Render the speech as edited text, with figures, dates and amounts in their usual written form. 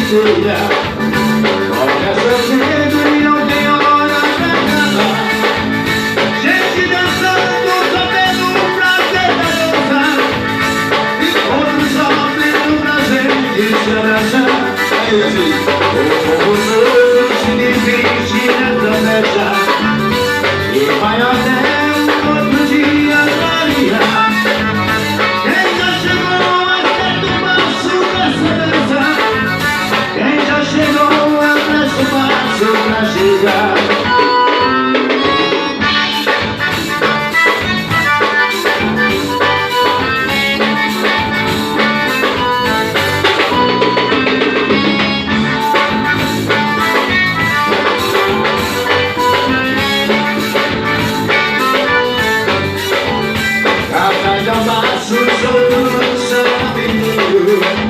inteira. Olha sofrendo e não tem hora pra acabar. Gente dançando, sabendo o prazer da dança. E outros sofrem o prazer de se abraçar. O povo todo se divide nessa festa. E vai até o outro dia clarear. Quem já chegou até do passo dessa dança? Quem já chegou até o passo pra chegar? Cada passo sou um menino.